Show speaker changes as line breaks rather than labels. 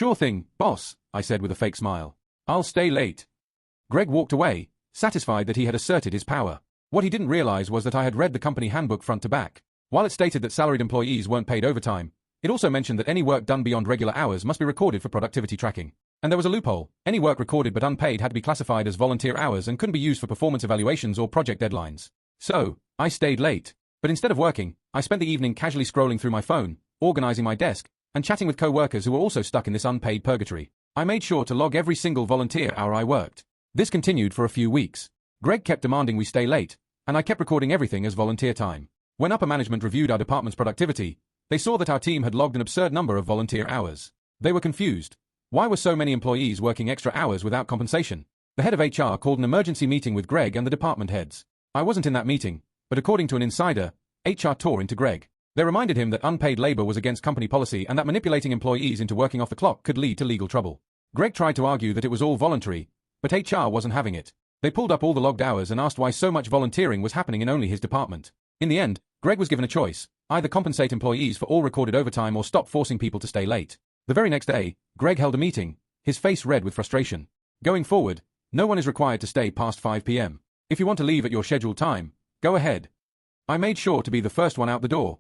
Sure thing, boss, I said with a fake smile. I'll stay late. Greg walked away, satisfied that he had asserted his power. What he didn't realize was that I had read the company handbook front to back. While it stated that salaried employees weren't paid overtime, it also mentioned that any work done beyond regular hours must be recorded for productivity tracking. And there was a loophole. Any work recorded but unpaid had to be classified as volunteer hours and couldn't be used for performance evaluations or project deadlines. So, I stayed late. But instead of working, I spent the evening casually scrolling through my phone, organizing my desk, and chatting with co-workers who were also stuck in this unpaid purgatory. I made sure to log every single volunteer hour I worked. This continued for a few weeks. Greg kept demanding we stay late, and I kept recording everything as volunteer time. When upper management reviewed our department's productivity, they saw that our team had logged an absurd number of volunteer hours. They were confused. Why were so many employees working extra hours without compensation? The head of HR called an emergency meeting with Greg and the department heads. I wasn't in that meeting, but according to an insider, HR tore into Greg. They reminded him that unpaid labor was against company policy and that manipulating employees into working off the clock could lead to legal trouble. Greg tried to argue that it was all voluntary, but HR wasn't having it. They pulled up all the logged hours and asked why so much volunteering was happening in only his department. In the end, Greg was given a choice: either compensate employees for all recorded overtime or stop forcing people to stay late. The very next day, Greg held a meeting, his face red with frustration. Going forward, no one is required to stay past 5 p.m. If you want to leave at your scheduled time, go ahead. I made sure to be the first one out the door.